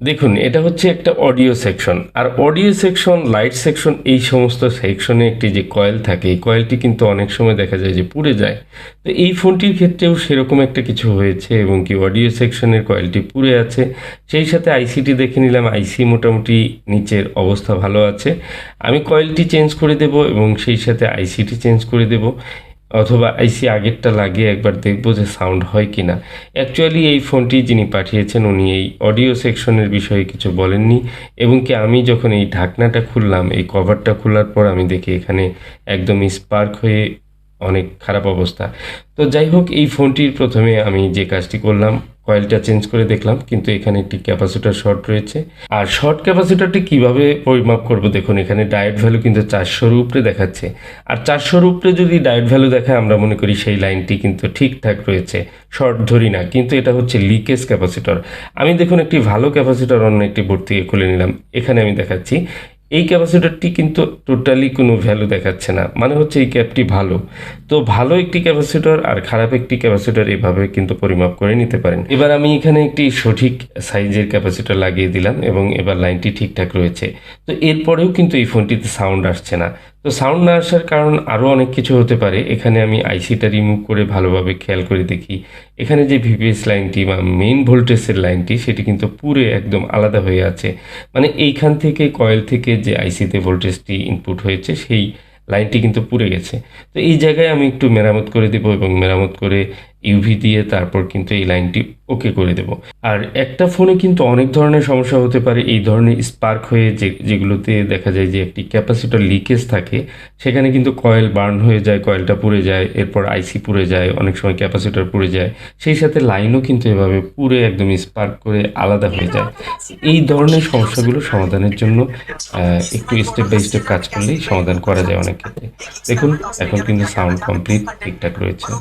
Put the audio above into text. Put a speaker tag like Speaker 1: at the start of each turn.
Speaker 1: দেখুন, এটা হচ্ছে একটা অডিও সেকশন। আর অডিও সেকশন, লাইট সেকশন, এই সমস্ত সেকশনে একটি যে কয়েল থাকে, এই কয়েলটি কিন্তু অনেক সময় দেখা যায় যে পুড়ে যায়। তো এই ফোনটির ক্ষেত্রেও সেরকম একটা কিছু হয়েছে এবং কি অডিও সেকশনের কয়েলটি পুড়ে আছে। সেই সাথে আইসিটি দেখে নিলাম, আইসি মোটামুটি নিচের অবস্থা ভালো আছে। আমি কয়েলটি চেঞ্জ করে দেব এবং সেই সাথে আইসিটি চেঞ্জ করে দেব, অথবা আইসি আগেরটা লাগিয়ে একবার দেখবো যে সাউন্ড হয় কি না। অ্যাকচুয়ালি এই ফোনটি যিনি পাঠিয়েছেন উনি এই অডিও সেকশনের বিষয়ে কিছু বলেননি, এবং কি আমি যখন এই ঢাকনাটা খুললাম, এই কভারটা খোলার পর আমি দেখি এখানে একদম স্পার্ক হয়ে অনেক খারাপ অবস্থা। তো যাই হোক, এই ফোনটির প্রথমে আমি যে কাজটি করলাম, কয়েলটা চেঞ্জ করে দেখলাম, কিন্তু এখানে একটি ক্যাপাসিটর শর্ট রয়েছে। আর শর্ট ক্যাপাসিটরটি কিভাবে পরিমাপ করব, দেখুন এখানে ডায়োড ভ্যালু কিন্তু 400-র উপরে দেখাচ্ছে। আর 400-র উপরে যদি ডায়োড ভ্যালু দেখায়, আমরা মনে করি সেই লাইনটি কিন্তু ঠিকঠাক রয়েছে, শর্ট ধরি না। কিন্তু এটা হচ্ছে লিকেজ ক্যাপাসিটর। আমি দেখুন একটি ভালো ক্যাপাসিটর অন্য একটি বোর্ড থেকে খুলে নিলাম, এখানে আমি দেখাচ্ছি এই ক্যাপাসিটরটি কিন্তু টোটালি কোনো ভ্যালু দেখাচ্ছে না, মানে হচ্ছে এই ক্যাপটি ভালো। তো ভালো একটি ক্যাপাসিটর আর খারাপ একটি ক্যাপাসিটর এভাবে কিন্তু পরিমাপ করে নিতে পারেন। এবার আমি এখানে একটি সঠিক সাইজের ক্যাপাসিটর লাগিয়ে দিলাম এবং এবার লাইনটি ঠিকঠাক রয়েছে। তো এরপরেও কিন্তু এই ফোনটিতে সাউন্ড আসছে না। তো সাউন্ড না আসার কারণ আরও অনেক কিছু হতে পারে। এখানে আমি আইসিটা রিমুভ করে ভালোভাবে খেয়াল করে দেখি, এখানে যে ভিপিএস লাইনটি বা মেইন ভোল্টেজের লাইনটি, সেটি কিন্তু পুরো একদম আলাদা হয়ে আছে। মানে এইখান থেকে কয়েল থেকে যে আইসিতে ভোল্টেজটি ইনপুট হয়েছে, সেই লাইনটি কিন্তু পুড়ে গেছে। তো এই জায়গায় আমি একটু মেরামত করে দেবো এবং মেরামত করে ইউভি দিয়ে তারপর কিন্তু এই লাইনটি ওকে করে দেব। আর একটা ফোনে কিন্তু অনেক ধরনের সমস্যা হতে পারে, এই ধরনের স্পার্ক হয়ে যেগুলোতে দেখা যায় যে একটি ক্যাপাসিটর লিকেজ থাকে, সেখানে কিন্তু কয়েল বার্ন হয়ে যায়, কয়েলটা পুড়ে যায়, এরপর আইসি পুড়ে যায়, অনেক সময় ক্যাপাসিটর পুড়ে যায়, সেই সাথে লাইনও কিন্তু এভাবে পুড়ে একদম স্পার্ক করে আলাদা হয়ে যায়। এই ধরনের সমস্যাগুলো সমাধানের জন্য একটু স্টেপ বাই স্টেপ কাজ করলেই সমাধান করা যায় অনেক ক্ষেত্রে। দেখুন, এখন কিন্তু সাউন্ড কমপ্লিট ঠিকঠাক রয়েছে।